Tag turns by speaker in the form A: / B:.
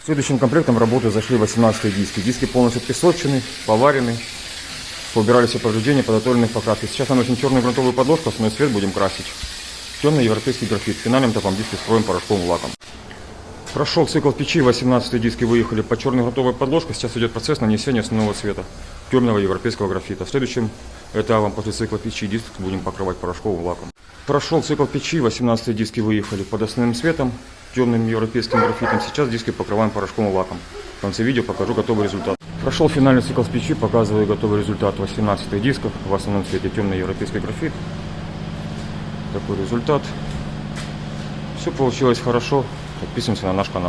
A: Следующим комплектом работы зашли 18 диски. Диски полностью песочены, поварены, убирали все повреждения, подготовлены к покраске. Сейчас наносим черную грунтовую подложку, основной цвет будем красить. Темный европейский графит. Финальным этапом диски строим порошковым лаком. Прошел цикл печи, 18 диски выехали по черной грунтовой подложке. Сейчас идет процесс нанесения основного цвета темного европейского графита. Следующим этапом после цикла печи диск будем покрывать порошковым лаком. Прошел цикл печи, 18 диски выехали под основным цветом темным европейским графитом. Сейчас диски покрываем порошковым лаком. В конце видео покажу готовый результат. Прошел финальный цикл с печи, показываю готовый результат 18 дисков в основном цвете темный европейский графит. Такой результат. Все получилось хорошо. Подписываемся на наш канал.